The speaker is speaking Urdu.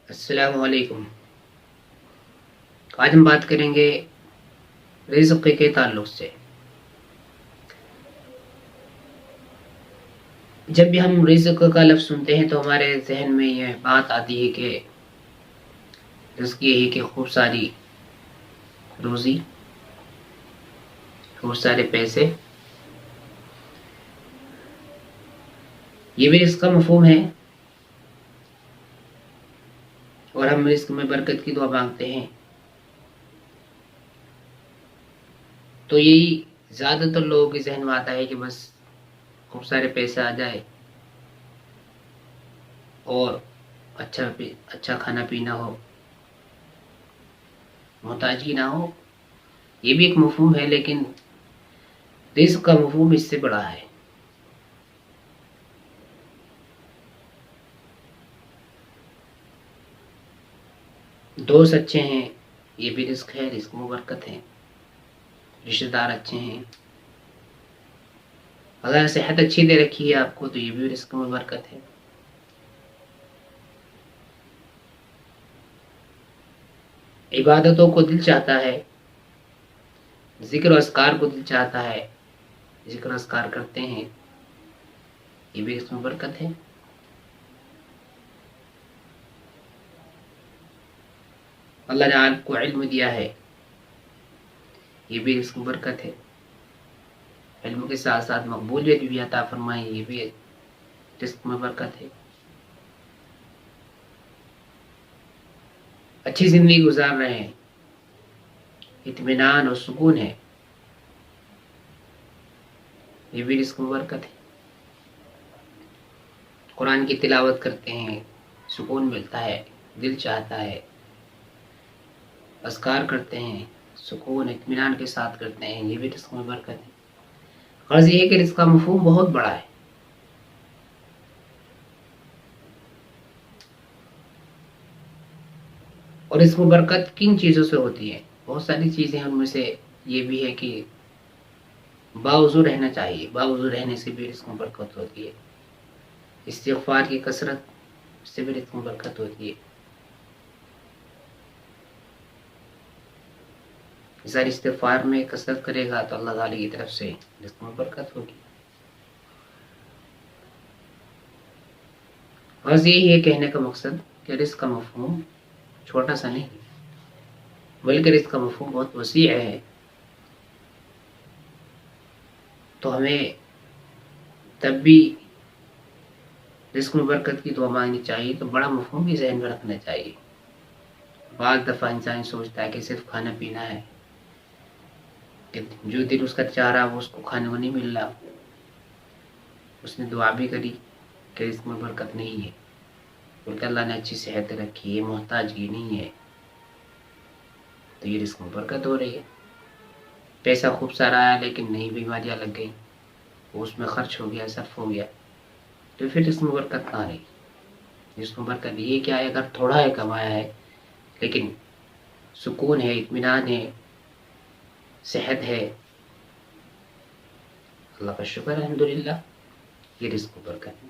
السلام علیکم۔ آج ہم بات کریں گے رزق کے تعلق سے۔ جب بھی ہم رزق کا لفظ سنتے ہیں تو ہمارے ذہن میں یہ بات آتی ہے کہ رزق یہ ہے کہ خوب ساری روزی، خوب سارے پیسے، یہ بھی رزق کا مفہوم ہے، اور ہم رزق میں برکت کی دعا مانگتے ہیں۔ تو یہی زیادہ تر لوگوں کے ذہن میں آتا ہے کہ بس خوب سارے پیسے آ جائے اور اچھا کھانا پینا ہو، محتاجی نہ ہو۔ یہ بھی ایک مفہوم ہے، لیکن رزق کا مفہوم اس سے بڑا ہے۔ دوست اچھے ہیں، یہ بھی رزق ہے، رزق میں برکت ہے۔ رشتہ دار اچھے ہیں، اگر صحت اچھی دے رکھی ہے آپ کو تو یہ بھی رزق میں برکت ہے۔ عبادتوں کو دل چاہتا ہے، ذکر و اذکار کو دل چاہتا ہے، ذکر و اذکار کرتے ہیں، یہ بھی رزق میں برکت ہے۔ اللہ نے آپ کو علم دیا ہے، یہ بھی رزق میں برکت ہے۔ علم کے ساتھ ساتھ مقبولیت بھی عطا فرمائی، یہ بھی رزق میں برکت ہے۔ اچھی زندگی گزار رہے ہیں، اطمینان اور سکون ہے، یہ بھی رزق میں برکت ہے۔ قرآن کی تلاوت کرتے ہیں، سکون ملتا ہے، دل چاہتا ہے۔ اذکار کرتے ہیں، سکون اطمینان کے ساتھ کرتے ہیں، یہ بھی رزق میں برکت ہے۔ غرض یہ ہے کہ رزق کا مفہوم بہت بڑا ہے، اور اس میں برکت کن چیزوں سے ہوتی ہے؟ بہت ساری چیزیں، ان میں سے یہ بھی ہے کہ باوضو رہنا چاہیے، باوضو رہنے سے بھی رزق میں برکت ہوتی ہے۔ استغفار کی کثرت سے بھی رزق میں برکت ہوتی ہے۔ انسان استغفار میں کثرت کرے گا تو اللہ تعالی کی طرف سے رزق میں برکت ہوگی۔ غرض یہی ہے کہنے کا مقصد کہ رزق کا مفہوم چھوٹا سا نہیں، بلکہ رزق کا مفہوم بہت وسیع ہے۔ تو ہمیں تب بھی رزق میں برکت کی دعا مانگنی چاہیے، تو بڑا مفہوم بھی ذہن میں رکھنا چاہیے۔ بعض دفعہ انسان سوچتا ہے کہ صرف کھانا پینا ہے، کہ جو دل اس کا چاہ رہا وہ اس کو کھانے کو نہیں مل رہا۔ اس نے دعا بھی کری کہ رزق میں برکت نہیں ہے، بلکہ اللہ نے اچھی صحت رکھی ہے، محتاجگی نہیں ہے، تو یہ رزق میں برکت ہو رہی ہے۔ پیسہ خوب سارا آیا لیکن نئی بیماریاں لگ گئی، وہ اس میں خرچ ہو گیا، صرف ہو گیا، تو پھر رزق میں برکت کہاں رہی؟ رزق میں برکت یہ کیا ہے؟ اگر تھوڑا ہے کمایا ہے لیکن سکون ہے، اطمینان ہے، صحت ہے، اللہ کا شکر الحمدللہ، یہ رزق میں برکت ہے۔